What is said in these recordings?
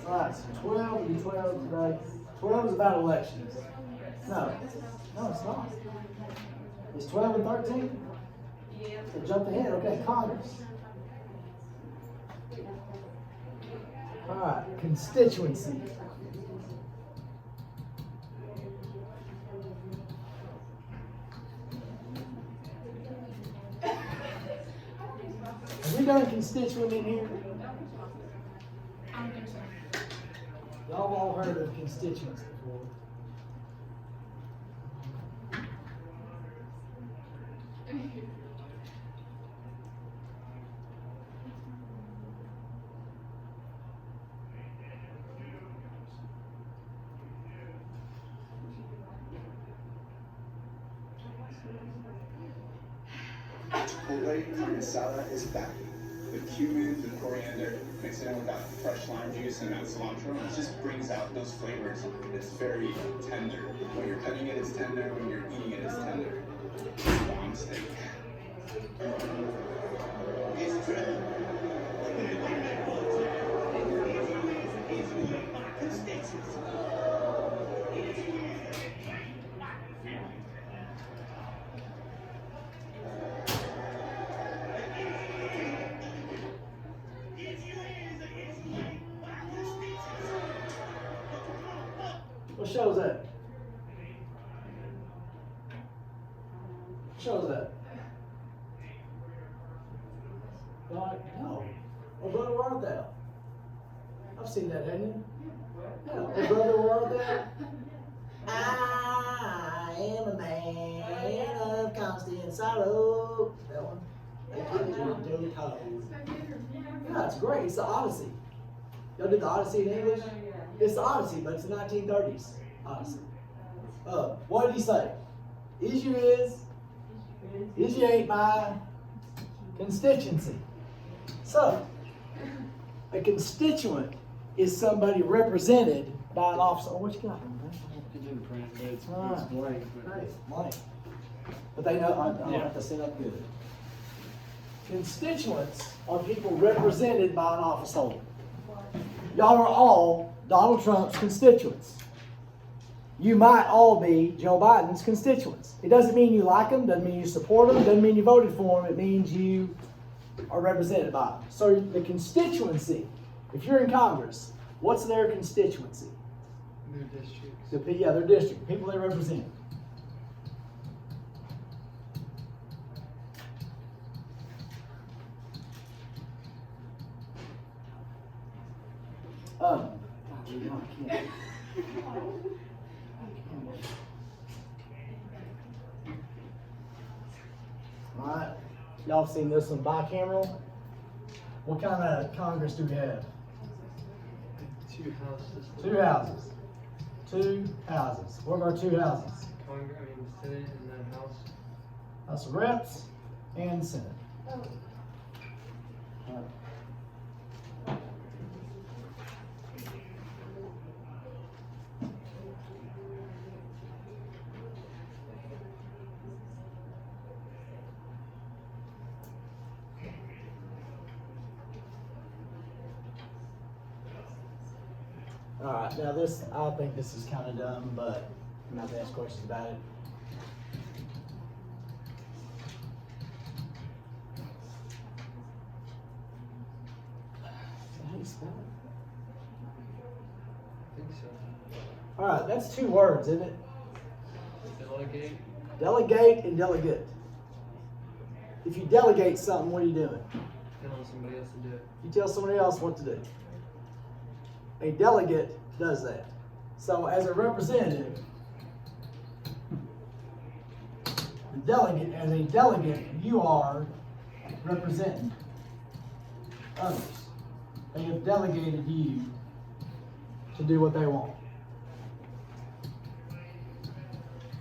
Alright, so 12, we do 12 today. 12 is about elections. No, it's not. It's 12 and 13? Yeah. So jumped ahead. Okay, Congress. Alright, constituency. Have we done constituent in here? I don't think so. Y'all all heard of constituents before. Chipotle carne asada is back. The cumin, the coriander, mix it in with that fresh lime juice and that cilantro, it just brings out those flavors. It's very tender. When you're cutting it, it's tender. When you're eating it, it's tender. Bomb steak. It's true. What show is that? What show is that? Like, no. Oh, Brother, where art thou? I've seen that, haven't you? Yeah. Oh, Brother, where art thou? I am a man of constant sorrow. That one? Yeah, it's great. It's the Odyssey. Y'all did the Odyssey in English? It's the Odyssey, but it's the 1930s Odyssey. What did he say? Is you ain't my constituency. So, a constituent is somebody represented by an officer. Oh, what you got, man? You didn't print it, but it's Alright. blank. Great, blank. But they know I don't Yeah. have to set up good. Constituents are people represented by an office holder. Y'all are all Donald Trump's constituents. You might all be Joe Biden's constituents. It doesn't mean you like them, doesn't mean you support them, doesn't mean you voted for them. It means you are represented by them. So the constituency, if you're in Congress, what's their constituency? Their districts. Their district, people they represent. I can't. Alright, y'all seen this one bicameral? What kind of Congress do we have? 2 houses. 2 houses. 2 houses. What are our 2 houses? Senate and then House. House of Reps and Senate. Alright, now this, I think this is kind of dumb, but I'm not to ask questions about it. Is that how you spell I think so. it? Alright, that's 2 words, isn't it? Delegate. Delegate and delegate. If you delegate something, what are you doing? Telling somebody else to do it. You tell somebody else what to do. A delegate does that. So as a representative, as a delegate, you are representing others. They have delegated you to do what they want.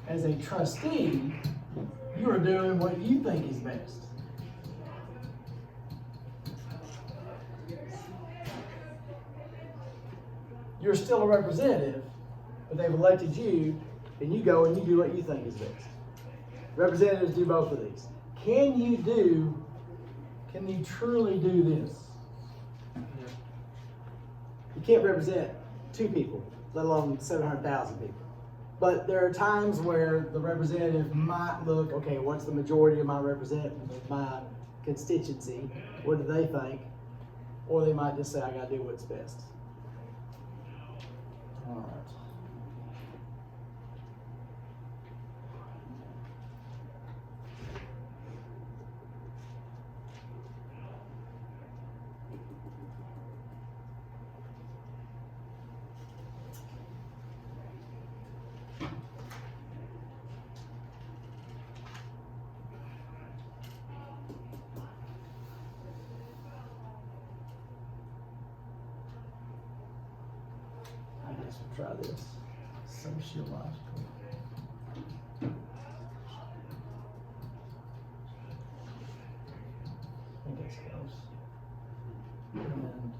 As a trustee, you are doing what you think is best. You're still a representative, but they've elected you, and you go and you do what you think is best. Representatives do both of these. Can you truly do this? Yeah. You can't represent 2 people, let alone 700,000 people. But there are times where the representative might look, okay, what's the majority of my constituency? What do they think? Or they might just say, I gotta do what's best. All right. I guess we'll try this. Sociological. I think that's close. And,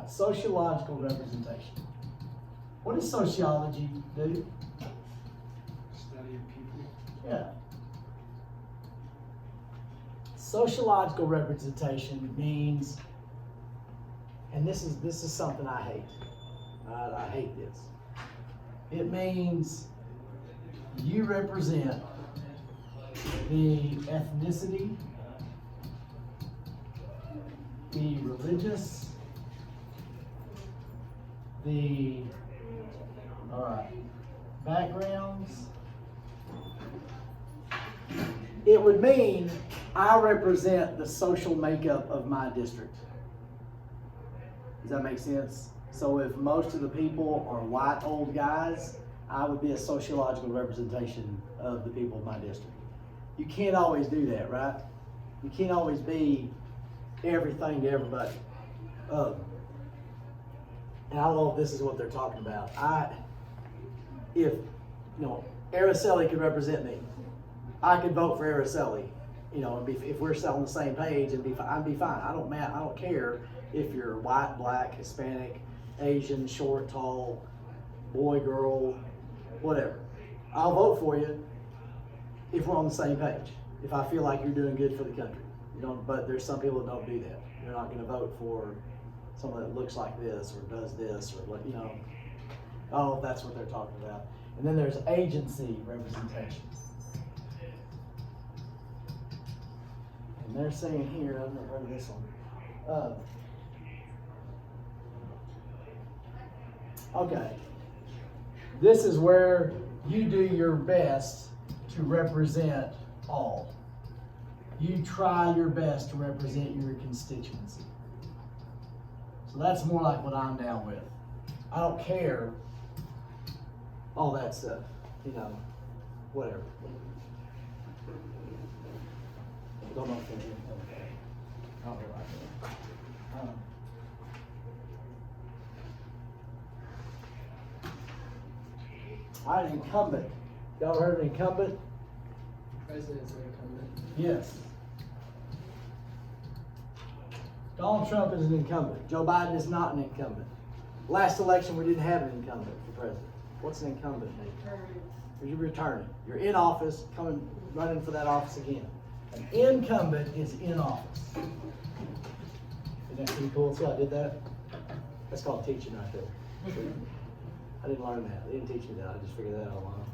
sociological representation. What does sociology do? Study of people. Yeah. Sociological representation means, and this is something I hate. I hate this. It means you represent the ethnicity, the religious, the backgrounds. It would mean I represent the social makeup of my district. Does that make sense? So if most of the people are white old guys, I would be a sociological representation of the people of my district. You can't always do that, right? You can't always be everything to everybody. And I don't know if this is what they're talking about. If Araceli could represent me, I could vote for Araceli. And if we're still on the same page, I'd be fine. I don't care if you're white, black, Hispanic, Asian, short, tall, boy, girl, whatever. I'll vote for you if we're on the same page. If I feel like you're doing good for the country. But there's some people that don't do that. They're not going to vote for someone that looks like this or does this or what, I don't know if that's what they're talking about. And then there's agency representation. And they're saying here, I've never heard of this one. Okay. This is where you do your best to represent all. You try your best to represent your constituency. So that's more like what I'm down with. I don't care all that stuff, whatever. Don't know if they're doing okay. I'll be right there. All right, incumbent. Y'all heard of incumbent? President's an incumbent. Yes. Donald Trump is an incumbent. Joe Biden is not an incumbent. Last election, we didn't have an incumbent for president. What's an incumbent mean? You're returning. You're in office, running for that office again. An incumbent is in office. Isn't that pretty cool? See how I did that? That's called teaching right there. I didn't learn that. They didn't teach me that. I just figured that out alone.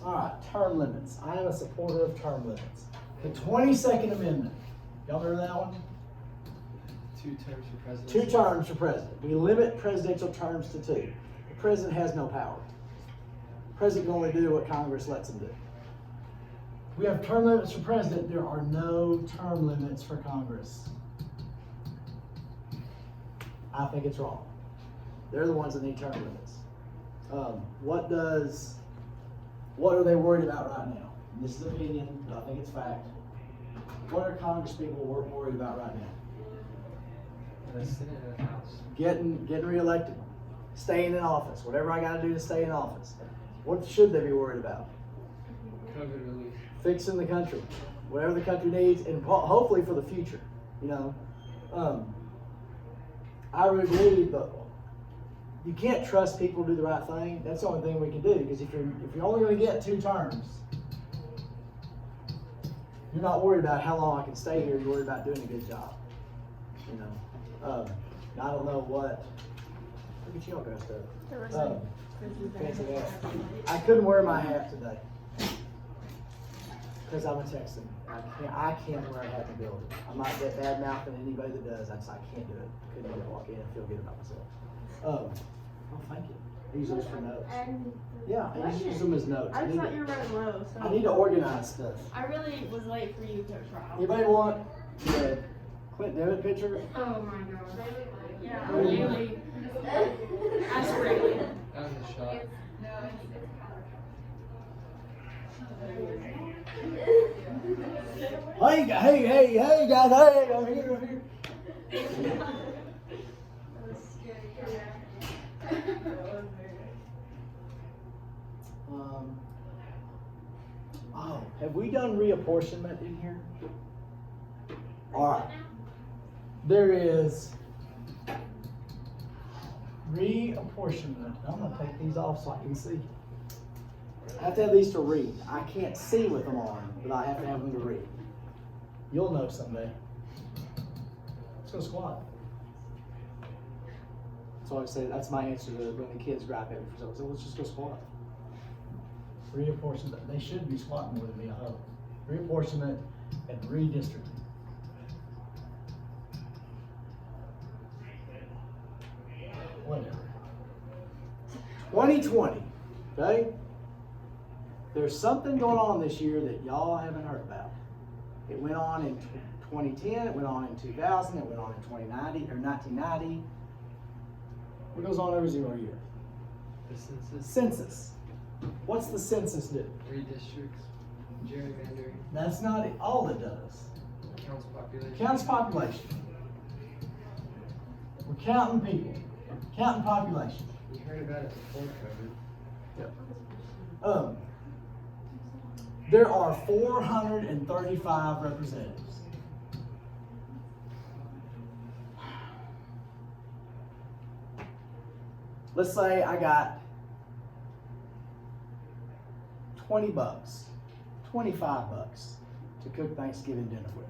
All right, term limits. I am a supporter of term limits. The 22nd Amendment. Y'all remember that one? 2 terms for president. 2 terms for president. We limit presidential terms to 2. The president has no power. The president can only do what Congress lets him do. We have term limits for president. There are no term limits for Congress. I think it's wrong. They're the ones that need term limits. What are they worried about right now? And this is opinion, but I think it's fact. What are Congress people worried about right now? The Senate and the House. Getting reelected, staying in office, whatever I got to do to stay in office. What should they be worried about? COVID relief. Fixing the country, whatever the country needs, and hopefully for the future. I really believe that you can't trust people to do the right thing. That's the only thing we can do, because if you're only going to get 2 terms, You're not worried about how long I can stay here. You're worried about doing a good job. You know. I don't know what. Look at you all dressed up. Fancy hat. I couldn't wear my hat today because I'm a Texan. I can't wear a hat in the building. I might get bad mouthing anybody that does. I can't do it. Couldn't even walk in and feel good about myself. Oh, thank you. I use those for notes. Yeah, I just use them as notes. I just thought you were running low. So I need to organize stuff. I really was late for you, Coach Rob. Anybody want the Clint Devitt picture? Oh my god. Yeah. Really? I swear. That was a shot. Hey, guys, hey, I'm here. Have we done reapportionment in here? All right. There is reapportionment. I'm gonna take these off so I can see. I have to have these to read. I can't see with them on, but I have to have them to read. You'll know someday. Let's go squat. So I say that's my answer to when the kids gripe at me for something. So let's just go squat. Reapportionment. They should be squatting with me, I hope. Reapportionment and redistricting. Whatever. 2020. Okay? There's something going on this year that y'all haven't heard about. It went on in 2010, it went on in 2000, it went on in 1990. What goes on every 0 year? The census. Census. What's the census do? Redistricts. Gerrymandering. That's not all it does. Counts population. Counts population. We're counting people. Counting population. We heard about it before COVID. There are 435 representatives. Let's say I got 20 bucks, 25 bucks to cook Thanksgiving dinner with.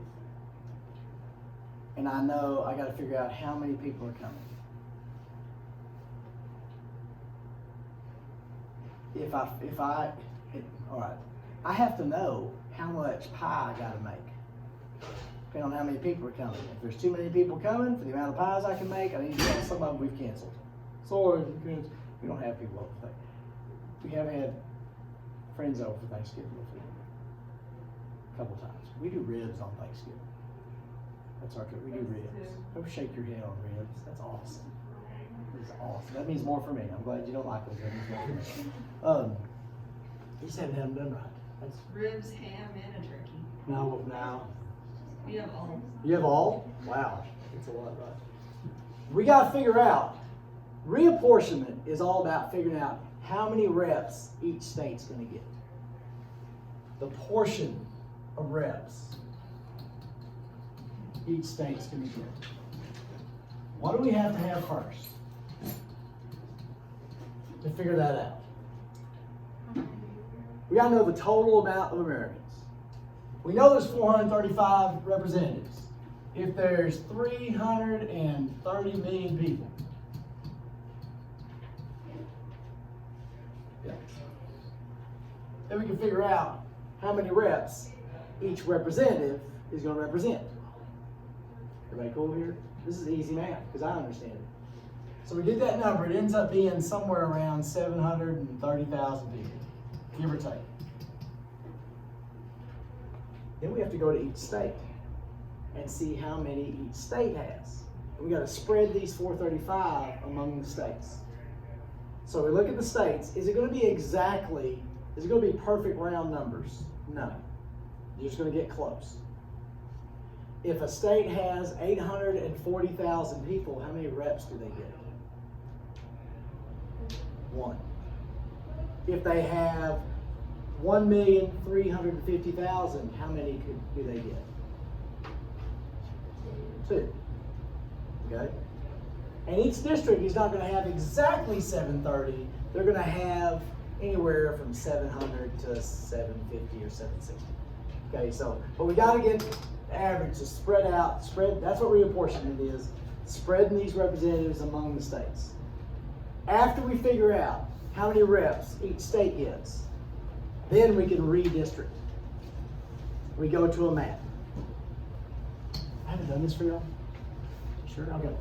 And I know I got to figure out how many people are coming. All right, I have to know how much pie I got to make, depending on how many people are coming. If there's too many people coming for the amount of pies I can make, I need to tell some of them we've canceled. Sorry, because we don't have people over. We have had friends over for Thanksgiving before, a couple times. We do ribs on Thanksgiving. That's our we do ribs. Don't shake your head on ribs. That's awesome. It's awesome. That means more for me. I'm glad you don't like those. That means more for me. You just haven't had them done right. That's, Ribs, ham, and a turkey. now. We have all. You have all? Wow. It's a lot, right? We got to figure out, reapportionment is all about figuring out how many reps each state's going to get. The portion of reps each state's going to get. What do we have to have first to figure that out? We got to know the total amount of Americans. We know there's 435 representatives. If there's 330 million people, then we can figure out how many reps each representative is going to represent. Everybody cool here? This is easy math because I understand it. So we get that number. It ends up being somewhere around 730,000 people, give or take. Then we have to go to each state and see how many each state has. And we got to spread these 435 among the states. So we look at the states. Is it going to be exactly, is it going to be perfect round numbers? No. You're just going to get close. If a state has 840,000 people, how many reps do they get? 1. If they have 1,350,000, how many do they get? 2. Okay? And each district is not going to have exactly 730. They're going to have anywhere from 700 to 750 or 760. Okay, so, but we gotta get the average to spread out, that's what reapportionment is, spreading these representatives among the states. After we figure out how many reps each state gets, then we can redistrict. We go to a map. I haven't done this for y'all? Sure, okay.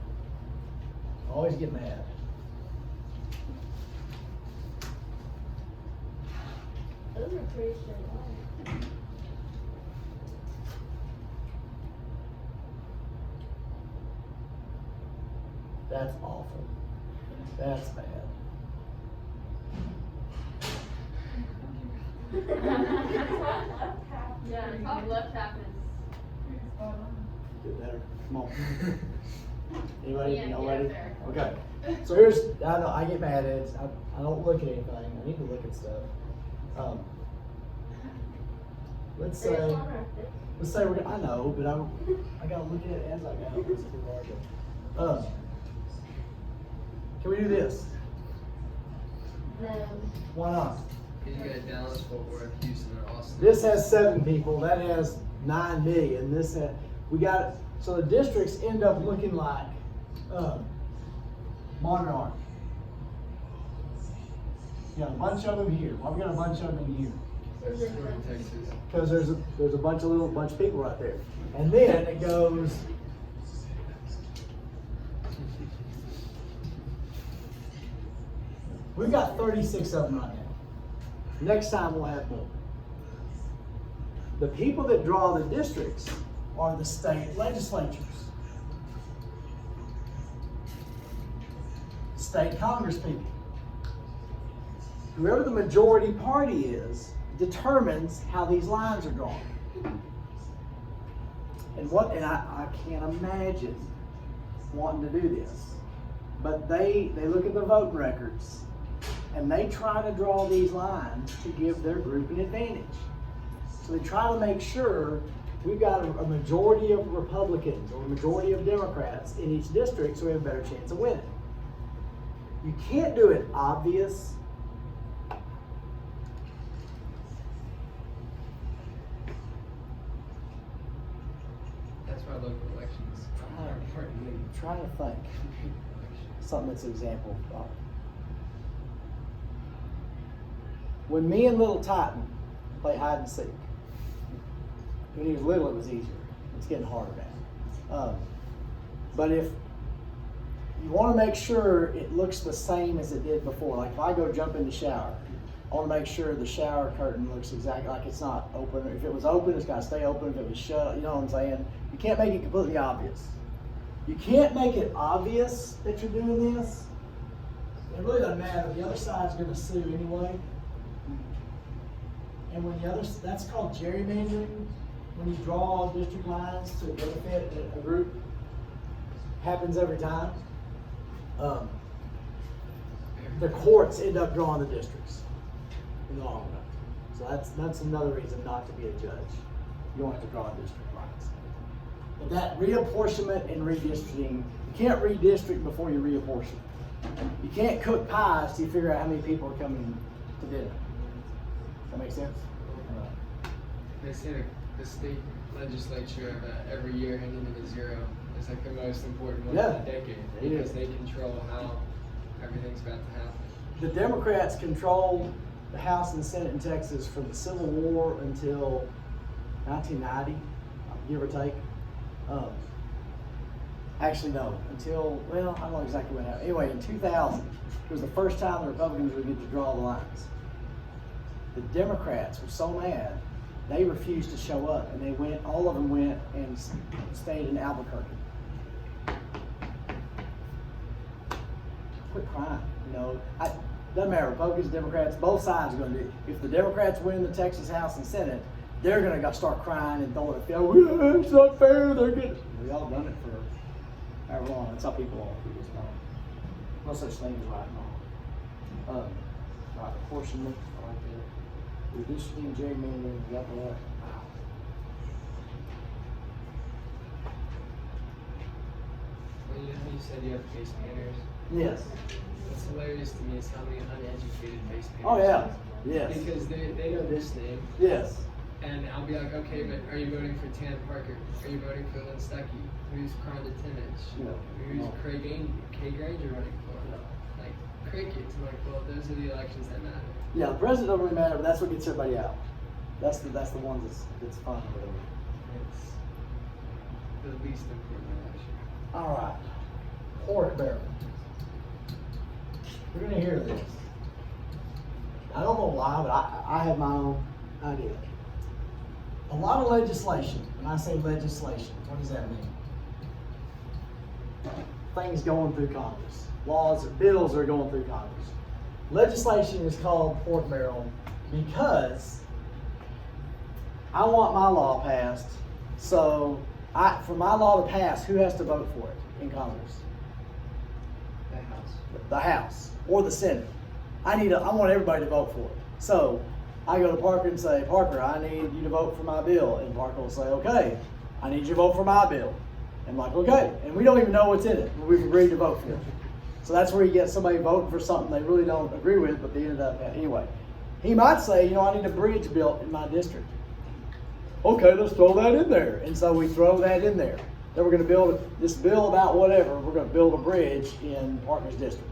Always get mad. Those are pretty straight lines. That's awful. That's bad. Yeah, top left half is. Get better. Come on. Anybody? Yeah, Nobody? yeah, fair. Okay. So here's, I know, I get mad at it. I don't look at anything. I need to look at stuff. Let's say, There's one right there. let's say I know, but I gotta look at it as I go. It's too hard to- Can we do this? No. Why not? Cause you got Dallas, Fort Worth, Houston, or Austin. This has 7 people, that has 9 million, this has, we got, so the districts end up looking like, Monterey. You got a bunch of them here, why we got a bunch of them in here? Is it We're in Texas. Because there's a bunch of people right there. And then it goes, we've got 36 of them right now. Next time we'll have more. The people that draw the districts are the state legislatures. State congress people. Whoever the majority party is determines how these lines are drawn. And I can't imagine wanting to do this. But they look at the vote records and they try to draw these lines to give their group an advantage. So they try to make sure we've got a majority of Republicans or a majority of Democrats in each district so we have a better chance of winning. You can't do it obvious. That's why local elections are important. Try to think. Something that's an example. When me and Little Titan play hide and seek, when he was little it was easier. It's getting harder now. But if you want to make sure it looks the same as it did before, like if I go jump in the shower, I want to make sure the shower curtain looks exactly like it's not open. If it was open, it's got to stay open. If it was shut, you know what I'm saying? You can't make it completely obvious. You can't make it obvious that you're doing this. It really doesn't matter. The other side's going to sue anyway. And when that's called gerrymandering. When you draw district lines to benefit a group, happens every time. The courts end up drawing the districts in the long run. So that's another reason not to be a judge. You don't have to draw district lines. But that reapportionment and redistricting, you can't redistrict before you reapportion. You can't cook pies till you figure out how many people are coming to dinner. Does that make sense? They say the state legislature every year ending in a zero is like the most important one Yeah. of the decade It because is. they control how everything's about to happen. The Democrats controlled the House and the Senate in Texas from the Civil War until 1990, give or take. Actually, no, until, well, I don't know exactly what happened. Anyway, in 2000, it was the first time the Republicans would get to draw the lines. The Democrats were so mad, they refused to show up, and they went, all of them went and stayed in Albuquerque. Quit crying, you know. Doesn't matter, Republicans, Democrats, both sides are going to do it. If the Democrats win the Texas House and Senate, they're going to start crying and throwing a fit. Oh, yeah, it's not fair. They're good. We all done it for however long. That's how people are. People just don't. No such thing as right and wrong. Right, apportionment, I like that. Redistricting, gerrymandering, you got that. Well, you know how you said you have face painters? Yes. What's hilarious to me is how many uneducated face painters. Oh, yeah. Yes. Because they know this name, Yes. and And I'll be like, okay, but are you voting for Tan Parker? Are you voting for Lynn Stuckey? Who's Rhonda Timmich? No. Who's No. Kay Granger running for? Like, crickets. I'm like, well, those are the elections that matter. Yeah, the president don't really matter, but that's what gets everybody out. That's the one that's fun or whatever. It's the least important election. All right, pork barrel. We're gonna hear this. I don't know why, but I have my own idea. A lot of legislation. When I say legislation, what does that mean? Things going through Congress. Laws or bills are going through Congress. Legislation is called pork barrel because I want my law passed. So for my law to pass, who has to vote for it in Congress? The House. The House or the Senate. I want everybody to vote for it. So I go to Parker and say, Parker, I need you to vote for my bill. And Parker will say, okay, I need you to vote for my bill. And I'm like, okay. And we don't even know what's in it, but we've agreed to vote for it. So that's where you get somebody voting for something they really don't agree with, but they ended up, anyway. He might say, I need a bridge built in my district. Okay, let's throw that in there. And so we throw that in there. Then we're going to build this bill about whatever. We're going to build a bridge in Parker's district.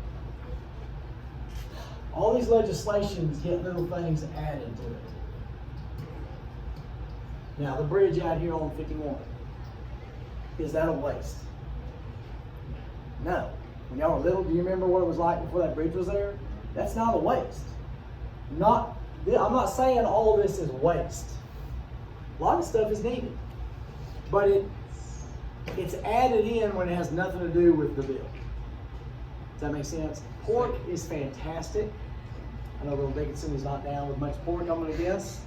All these legislations get little things added to it. Now, the bridge out here on 51, is that a waste? No. When y'all were little, do you remember what it was like before that bridge was there? That's not a waste. I'm not saying all this is waste. A lot of stuff is needed. But it's added in when it has nothing to do with the bill. Does that make sense? Pork is fantastic. I know Little Dickinson is not down with much pork, I'm going to guess.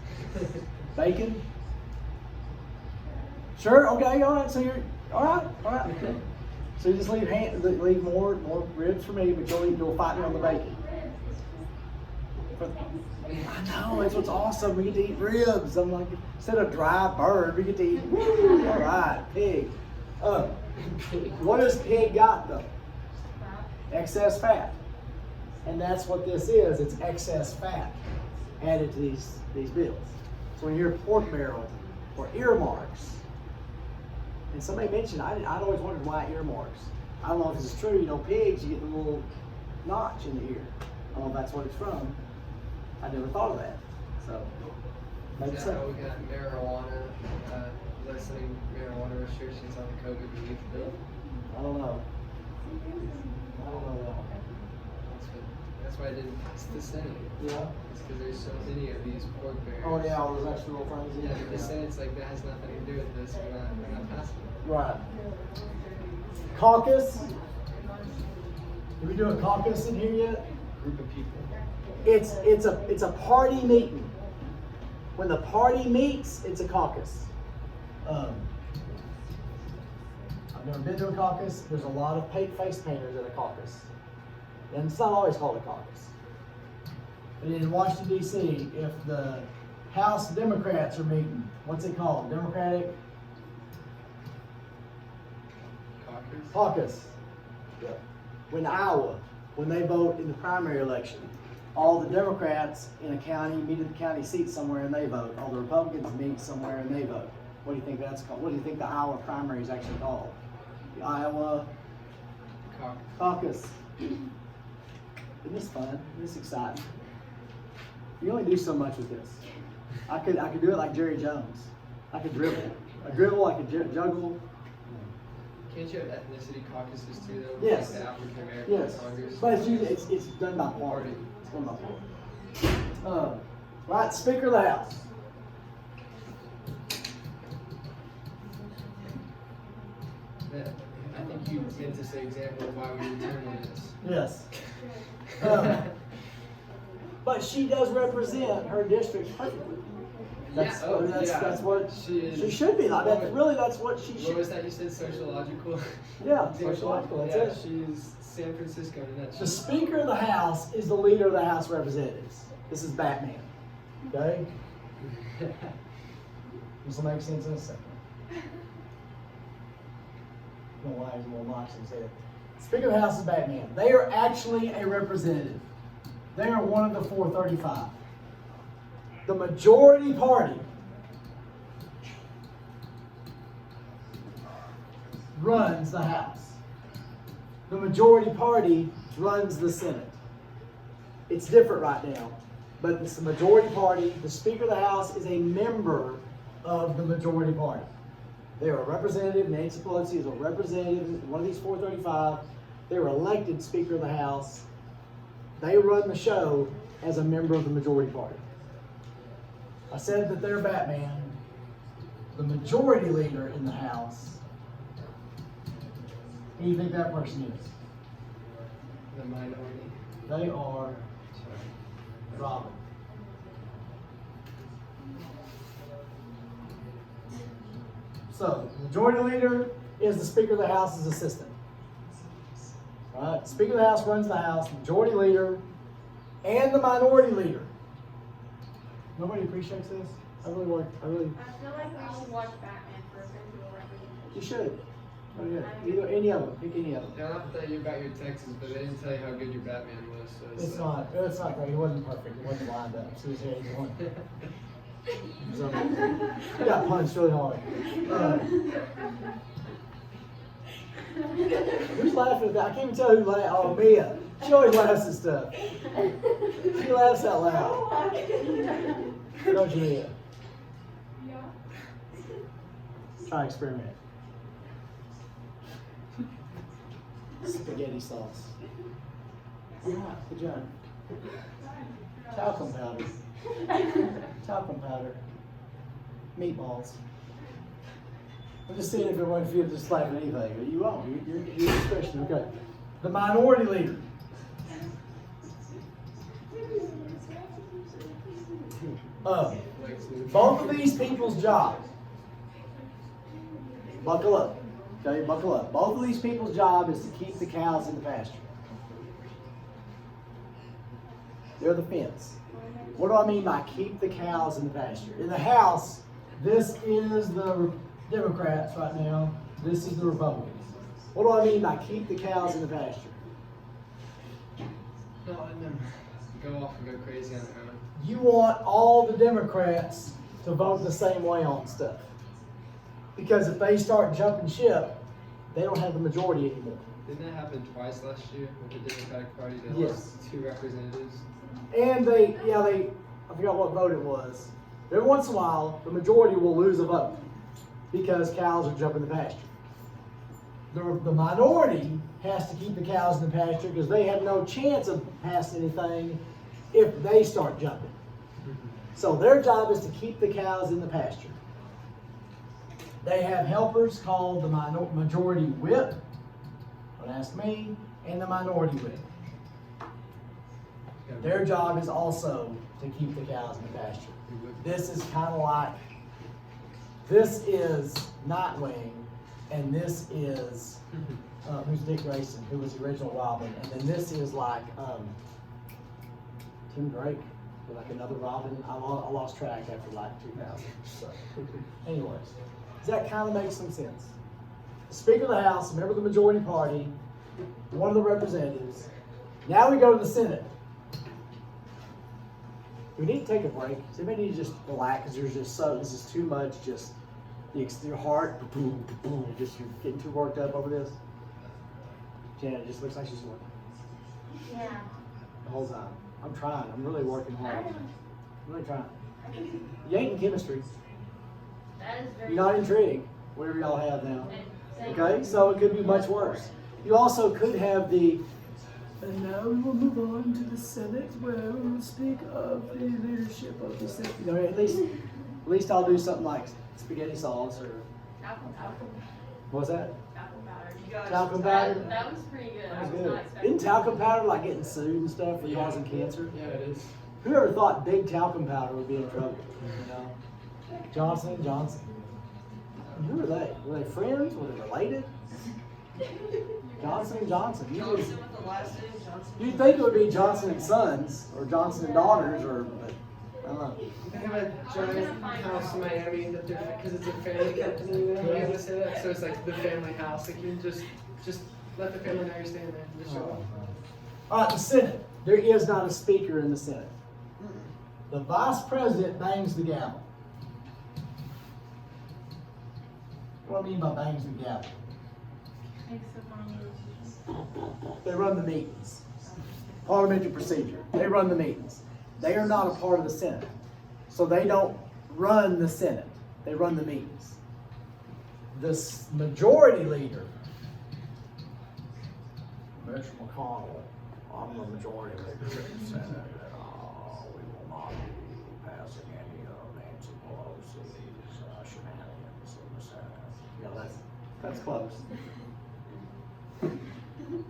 Bacon. Sure, okay, all right. So you're, all right. Okay. So you just leave more ribs for me, but you'll fight me on the bacon. I know, that's what's awesome. We get to eat ribs. I'm like, instead of dry bird, we get to eat, woo, all right, pig. What has pig got though? Excess fat. And that's what this is. It's excess fat added to these bills. So when you hear pork barrel or earmarks, and somebody mentioned, I'd always wondered why earmarks. I don't know if this is true. Pigs, you get the little notch in the ear. I don't know if that's what it's from. I never thought of that. So, maybe Is that how we got marijuana, lessening marijuana restrictions on the COVID relief bill? I don't know. That's why I didn't pass the Senate. Yeah. It's because there's so many of these pork barrels. Oh yeah, all those extra little things. Yeah, but the Senate's like, that has nothing to do with this. We're not passing it. Right. Caucus. Did we do a caucus in here yet? Group of people. It's a party meeting. When the party meets, it's a caucus. I've never been to a caucus. There's a lot of face painters at a caucus. And it's not always called a caucus. But in Washington, D.C., if the House Democrats are meeting, what's it called? Democratic Caucus. Yep. When Iowa, when they vote in the primary election, all the Democrats in a county meet at the county seat somewhere and they vote. All the Republicans meet somewhere and they vote. What do you think that's called? What do you think the Iowa primary is actually called? The Iowa Caucus. Isn't this fun? Isn't this exciting? You only do so much with this. I could do it like Jerry Jones. I could dribble. I dribble, I could juggle. Can't you have ethnicity caucuses too, though? Yes. Like the African American Yes. Congress. But it's done by party. It's done by party. Right, Speaker of the House. Yeah, I think you meant to say example of why we determined this. Yes. But she does represent her district perfectly. That's what she should be like. That's what she should. What was that you said? Sociological? Yeah, sociological. That's it. She's San Francisco in that. The Speaker of the House is the leader of the House of Representatives. This is Batman. Okay? This will make sense in a second. I don't know why there's a little notch in his head. Speaker of the House is Batman. They are actually a representative. They are one of the 435. The majority party runs the House. The majority party runs the Senate. It's different right now, but it's the majority party. The Speaker of the House is a member of the majority party. They are a representative. Nancy Pelosi is a representative in one of these 435. They were elected Speaker of the House. They run the show as a member of the majority party. I said that they're Batman. The majority leader in the House. Who do you think that person is? The minority. They are Robin. So, the majority leader is the Speaker of the House's assistant. Right? Speaker of the House runs the House, majority leader, and the minority leader. Nobody appreciates this? I really. I feel like we should watch Batman for visual representation. You should. Oh, yeah. Either any of them. Pick any of them. They'll have to tell you about your Texas, but they didn't tell you how good your Batman was. So It's not. It's not great. He wasn't perfect. He wasn't lined up. So he's one. So, he got punched really hard. Who's laughing at that? I can't even tell who laughed. Oh, Mia. She always laughs at stuff. She laughs out loud. Don't you, Mia? Yeah. Try experiment. Spaghetti sauce. Yeah, good job. Talcum powder. Talcum powder. Meatballs. I'm just seeing if everyone feels just like anything. You won't. You're discretion. Okay. The minority leader. Both of these people's jobs. Buckle up. Okay, buckle up. Both of these people's job is to keep the cows in the pasture. They're the fence. What do I mean by keep the cows in the pasture? In the House, this is the Democrats right now. This is the Republicans. What do I mean by keep the cows in the pasture? No, and then go off and go crazy on their own. You want all the Democrats to vote the same way on stuff. Because if they start jumping ship, they don't have the majority anymore. Didn't that happen twice last year with the Democratic Party? They Yes. lost 2 representatives. And I forgot what vote it was. Every once in a while, the majority will lose a vote because cows are jumping the pasture. The minority has to keep the cows in the pasture because they have no chance of passing anything if they start jumping. So their job is to keep the cows in the pasture. They have helpers called the majority whip, don't ask me, and the minority whip. Their job is also to keep the cows in the pasture. This is kind of like, this is Nightwing, and this is, who's Dick Grayson, who was the original Robin, and then this is like Tim Drake, or like another Robin. I lost track after like 2000. So, anyways, does that kind of make some sense? The Speaker of the House, a member of the majority party, one of the representatives. Now we go to the Senate. We need to take a break. Does anybody need to just relax? Because this is too much. Just your heart, boom, boom. Just you're getting too worked up over this. Janet just looks like she's working Yeah. the whole time. I'm trying. I'm really working hard. I'm really trying. You ain't in chemistry. That is very. You're not in trading. Whatever y'all have now. Same. Okay, so it could be much worse. You also could have the. And now we will move on to the Senate, where we will speak of the leadership of the Senate. You know, at least I'll do something like spaghetti sauce or Talcum powder. what's that? Talcum powder. You guys Talcum just- powder. That was pretty good. That I was was good. not expecting. Isn't talcum powder like getting sued and stuff for causing cancer? Yeah, it is. Whoever thought big talcum powder would be in trouble? You know, Johnson & Johnson. And who are they? Were they friends? Were they related? Johnson & Johnson. Johnson with the last name Johnson. You'd think it would be Johnson & Sons or Johnson & Daughters, but I don't know. They have a giant house in Miami because it's a family company. You know, you say that, so it's like the family house. Like you just let the family know you're staying there. Just show up. All right, the Senate. There is not a speaker in the Senate. The vice president bangs the gavel. What do I mean by bangs the gavel? Takes the phone. They run the meetings. Parliamentary procedure. They run the meetings. They are not a part of the Senate. So they don't run the Senate. They run the meetings. The majority leader, Mitch McConnell, I'm the majority leader in the Senate. We will not be passing any of Nancy Pelosi's shenanigans in the Senate. Yeah, that's close.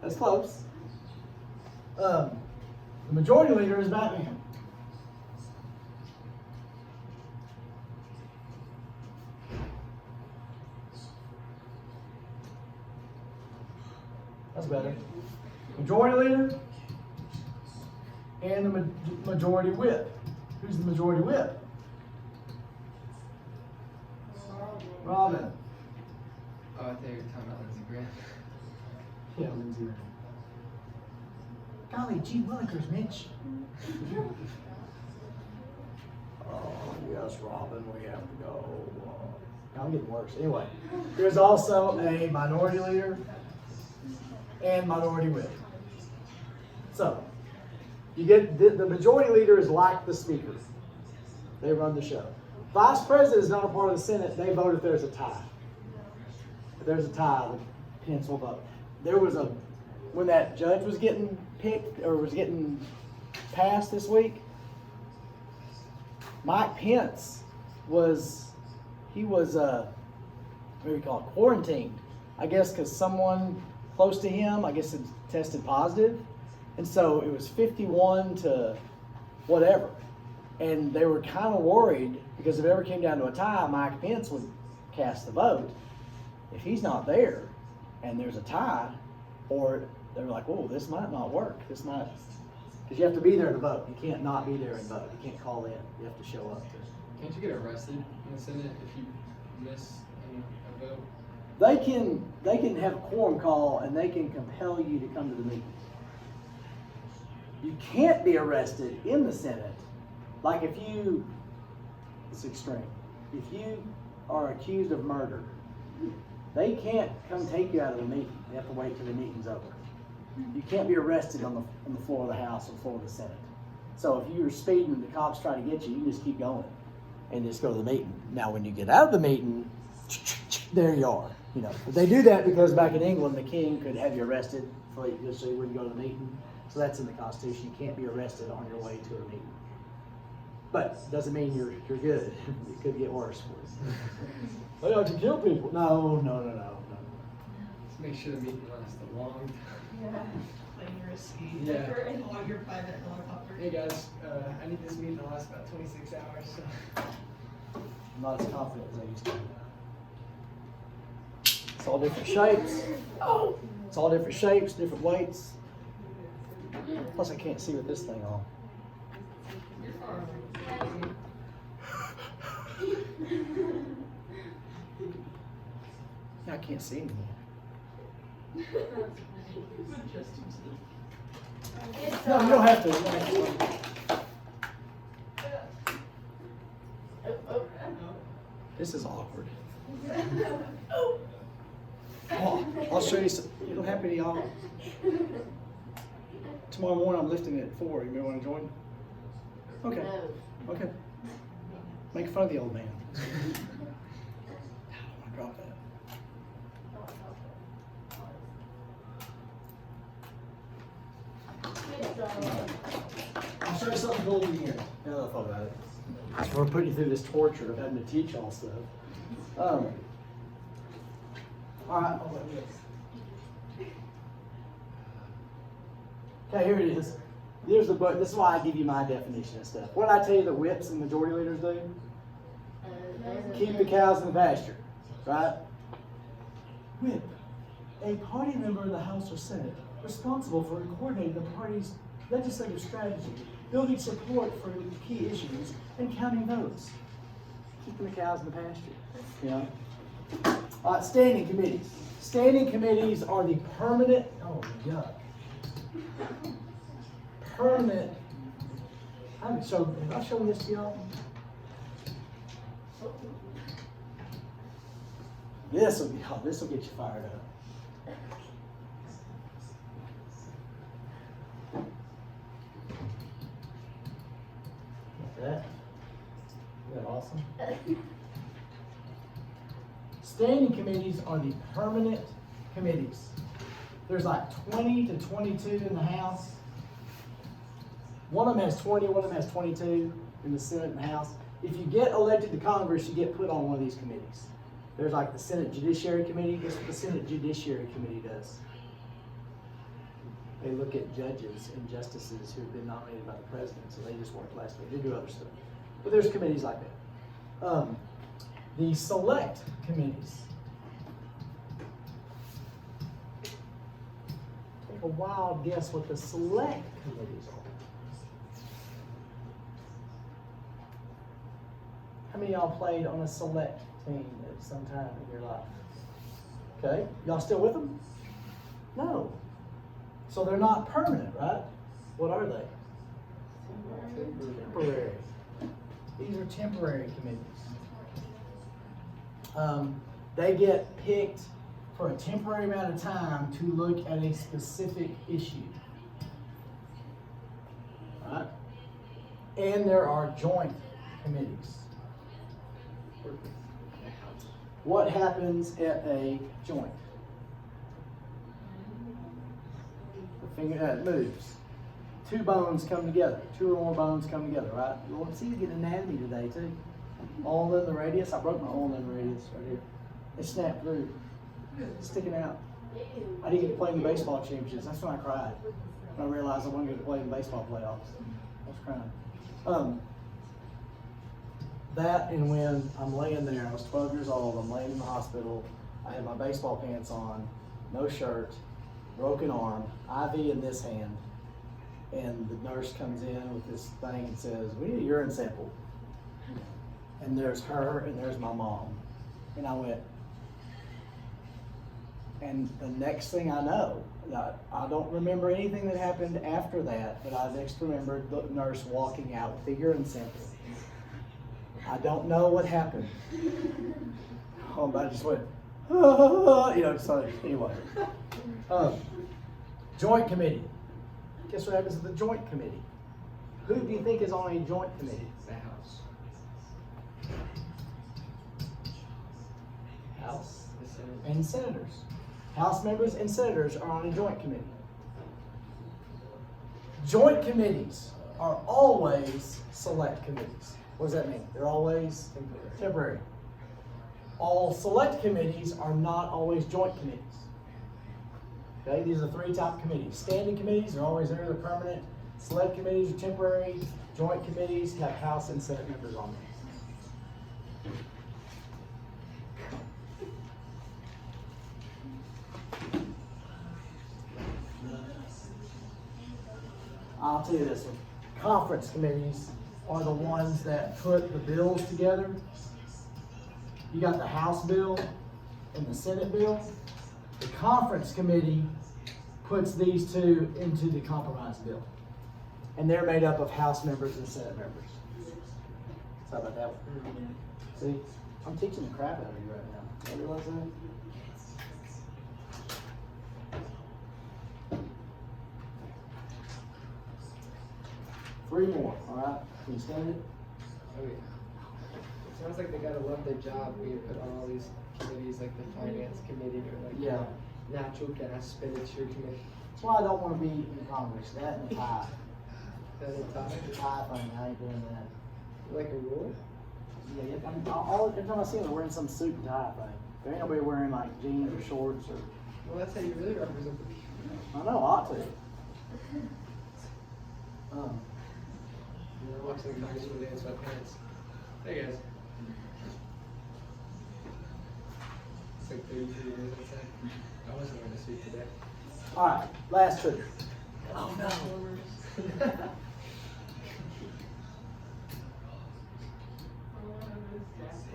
That's close. The majority leader is Batman. That's better. Majority leader and the majority whip. Who's the majority whip? Robin. Oh, I thought you were talking about Lindsey Graham. Yeah, Lindsay. Golly, gee willikers, Mitch. Oh, yes, Robin, we have to go. I'm getting worse. Anyway, there's also a minority leader and minority whip. So, you get the majority leader is like the speaker. They run the show. Vice president is not a part of the Senate. They vote if there's a tie. If there's a tie, the Pence will vote. There was when that judge was getting picked or was getting passed this week, Mike Pence was what do you call it, quarantined. I guess because someone close to him, I guess, had tested positive. And so it was 51 to whatever. And they were kind of worried because if it ever came down to a tie, Mike Pence would cast the vote. If he's not there and there's a tie, or they're like, oh, this might not work. This might, because you have to be there to vote. You can't not be there and vote. You can't call in. You have to show up. Can't you get arrested in the Senate if you miss a vote? They can have a quorum call and they can compel you to come to the meeting. You can't be arrested in the Senate. Like if you, it's extreme. If you are accused of murder, they can't come take you out of the meeting. They have to wait till the meeting's over. You can't be arrested on the floor of the House or the floor of the Senate. So if you're speeding and the cops try to get you, you just keep going and just go to the meeting. Now when you get out of the meeting, there you are. You know, but they do that because back in England, the king could have you arrested just so you wouldn't go to the meeting. So that's in the Constitution. You can't be arrested on your way to a meeting. But doesn't mean you're good. It could get worse. They have to kill people. No. Let's make sure the meeting lasts a long time. Yeah. Dangerous. Yeah. In all your private helicopter. Hey guys, I need this meeting to last about 26 hours. So. I'm not as confident as I used to be. It's all different shapes. Oh, it's all different shapes, different weights. Plus, I can't see with this thing on. You're far away. Yeah, I can't see anymore. No, you don't have to. This is awkward. Oh, I'll show you some. It'll happen to y'all. Tomorrow morning I'm lifting it at 4. You may want to join? Okay. Okay. Make fun of the old man. I don't want to drop that. I'll show you something cool in here. Now that I thought about it. We're putting you through this torture of having to teach all stuff. All right. Okay, here it is. Here's the book. This is why I give you my definition of stuff. What did I tell you the whips and majority leaders do? Keep the cows in the pasture, right? Whip, a party member of the House or Senate responsible for coordinating the party's legislative strategy, building support for key issues, and counting votes. Keeping the cows in the pasture, you know? Standing committees. Standing committees are the permanent, oh yuck. Permanent, have I shown this to y'all? This will get you fired up. Standing committees are the permanent committees. There's like 20 to 22 in the House. One of them has 20, one of them has 22 in the Senate and the House. If you get elected to Congress, you get put on one of these committees. There's like the Senate Judiciary Committee. This is what the Senate Judiciary Committee does. They look at judges and justices who have been nominated by the president, so they just worked last week. They do other stuff. But there's committees like that. The select committees. Take a wild guess what the select committees are. How many of y'all played on a select team at some time in your life? Okay, y'all still with them? No. So they're not permanent, right? What are they? Temporary. These are temporary committees. They get picked for a temporary amount of time to look at a specific issue. Right? And there are joint committees. What happens at a joint? The finger it moves. Two bones come together. Two or more bones come together, right? Well, let's see you get anatomy today too. Ulna in the radius. I broke my ulna in the radius right here. It snapped through. It's sticking out. I didn't get to play in the baseball championships. That's when I cried. When I realized I wasn't going to play in the baseball playoffs. I was crying. That and when I'm laying there, I was 12 years old, I'm laying in the hospital, I had my baseball pants on, no shirt, broken arm, IV in this hand, and the nurse comes in with this thing and says, we need a urine sample. And there's her and there's my mom. And I went, and the next thing I know, I don't remember anything that happened after that, but I next remembered the nurse walking out with the urine sample. I don't know what happened. But I just went, so anyway. Joint committee. Guess what happens to the joint committee? Who do you think is on a joint committee? The House. House The Senate. and senators. House members and senators are on a joint committee. Joint committees are always select committees. What does that mean? They're always temporary. All select committees are not always joint committees. Okay, these are the three top committees. Standing committees are always there, they're permanent. Select committees are temporary. Joint committees have House and Senate members on them. I'll tell you this one. Conference committees are the ones that put the bills together. You got the House bill and the Senate bill. The conference committee puts these two into the compromise bill. And they're made up of House members and Senate members. So how about that one? See, I'm teaching the crap out of you right now. You realize that? Three more, all right? Can you stand it? Oh, yeah. It sounds like they gotta love their job being put on all these committees, like the finance committee or like Yeah. the natural gas expenditure committee. That's why I don't want to be in Congress. That and the tie. That a The topic? tie thing, I ain't doing that. Like a rule? Yeah, every time I see them, they're wearing some suit and tie thing. There ain't nobody wearing like jeans or shorts or. Well, that's how you really represent the people. I know, I ought to. You know, watching the congressman with the sweatpants. Hey guys. It's like 33 years outside. I wasn't wearing a suit today. All right, last two. Oh no.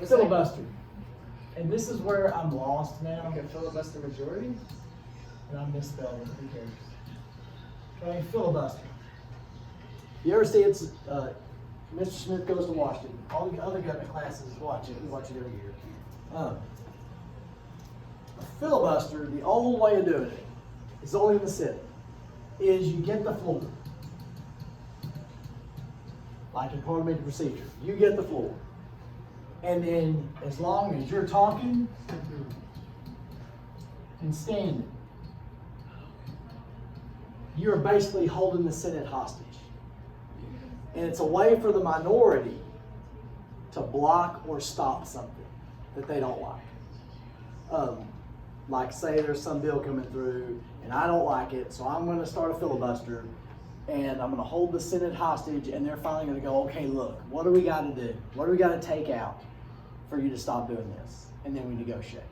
Filibuster. And this is where I'm lost now. Okay, filibuster majority? And I misspelled it. Who cares? Okay, filibuster. You ever see it's Mr. Smith Goes to Washington? All the other government classes watch it. We watch it every year. A filibuster, the old way of doing it, is only in the Senate, is you get the floor. Like in parliamentary procedure. You get the floor. And then as long as you're talking and standing, you're basically holding the Senate hostage. And it's a way for the minority to block or stop something that they don't like. Like say there's some bill coming through and I don't like it, so I'm gonna start a filibuster and I'm gonna hold the Senate hostage, and they're finally gonna go, okay, look, what do we gotta do? What do we gotta take out for you to stop doing this? And then we negotiate.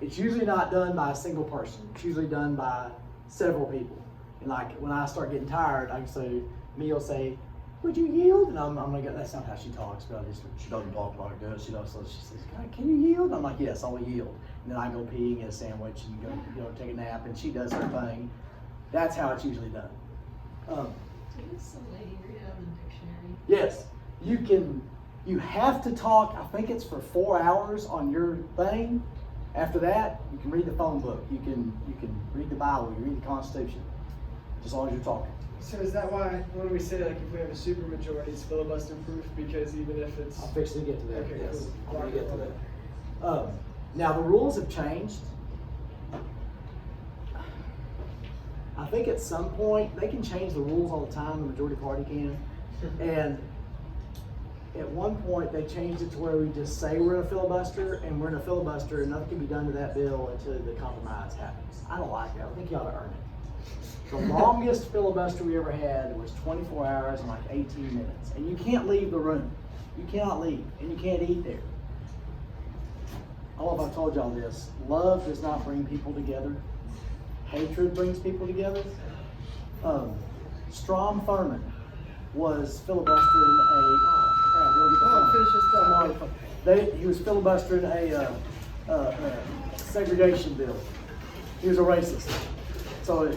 It's usually not done by a single person. It's usually done by several people. And like when I start getting tired, I can say, me will say, would you yield? And I'm gonna go, that's not how she talks, but she doesn't talk like this, you know, so she says, can you yield? I'm like, yes, I will yield. And then I go pee and get a sandwich and go, take a nap, and she does her thing. That's how it's usually done. Did some lady read out of the dictionary? Yes, you have to talk, I think it's for 4 hours on your thing. After that, you can read the phone book, you can read the Bible, you read the Constitution, as long as you're talking. So is that why when we say like if we have a super majority, it's filibuster proof? Because even if it's I'll fix it to get to that. Okay, Yes, cool. I'm gonna get to that. Now the rules have changed. I think at some point they can change the rules all the time. The majority party can, and at one point they changed it to where we just say we're in a filibuster, and we're in a filibuster, and nothing can be done to that bill until the compromise happens. I don't like that. I think you ought to earn it. The longest filibuster we ever had was 24 hours and like 18 minutes. And you can't leave the room. You cannot leave. And you can't eat there. I don't know if I told y'all this. Love does not bring people together. Hatred brings people together. Strom Thurmond was filibustering he was filibustering a segregation bill. He was a racist. So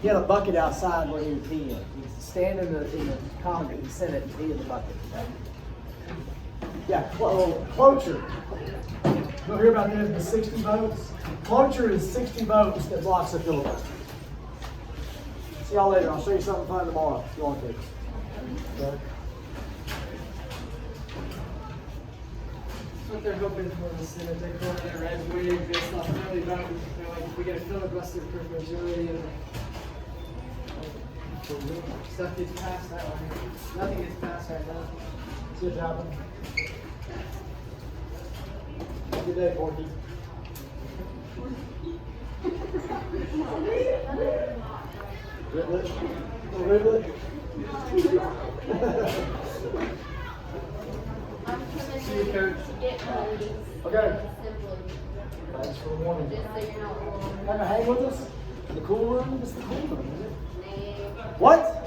he had a bucket outside where he would pee in. He'd stand in the Congress, in the Senate, and pee in the bucket. Yeah, cloture. You'll hear about this, the 60 votes. Cloture is 60 votes that blocks the filibuster. See y'all later. I'll show you something fun tomorrow if you want to. Okay. That's what they're hoping for in the Senate. They call it a red wave. They stop really voting. They're like, if we get a filibuster proof majority and stuff gets passed that way. Nothing gets passed right now. See what's happening. Good day, Porky. Riblet? Riblet? I'm See you, Coach. to get home. Okay. Simply. Thanks for the warning. Just so you're not alone. Wanna hang with us? In the cool room? It's the cool room, is it? Nah. What?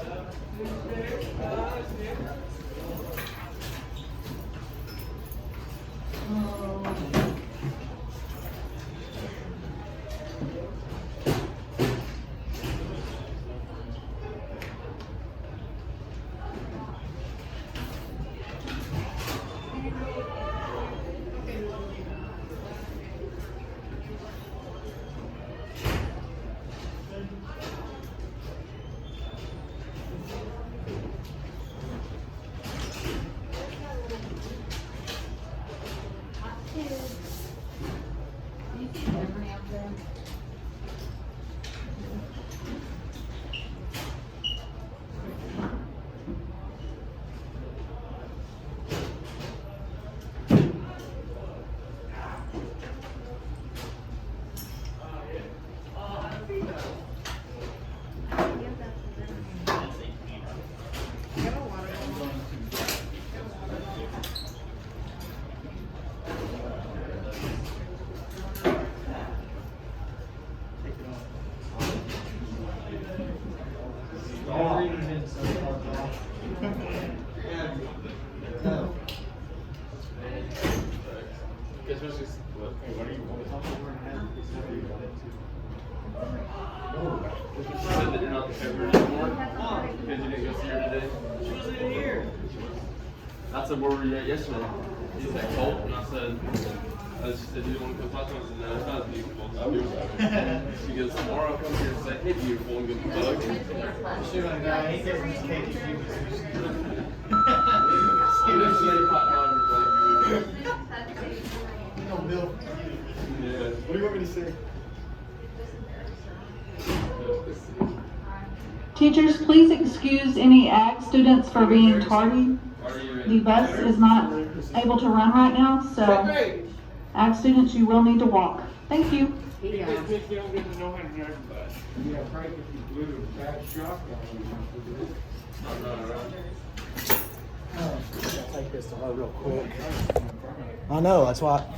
Said that you're not the favorite anymore because you didn't go see her today. She wasn't even here. I said, where were you at yesterday? He said, Colt. And I said, did you want to come talk to him? I said, no, it's not as beautiful. It's beautiful. She goes, tomorrow I'll come here and say, hey, beautiful, and give him a hug. She like that. He doesn't take it. He didn't say pot Teachers, please excuse any ag students for being tardy. Are you The bus is not able to run right now, so ag students, you will need to walk. Thank you. Because if you don't get to know how to drive a bus. Yeah, right, if you blew a bad shotgun. I'll take this to her real quick. I know, that's why.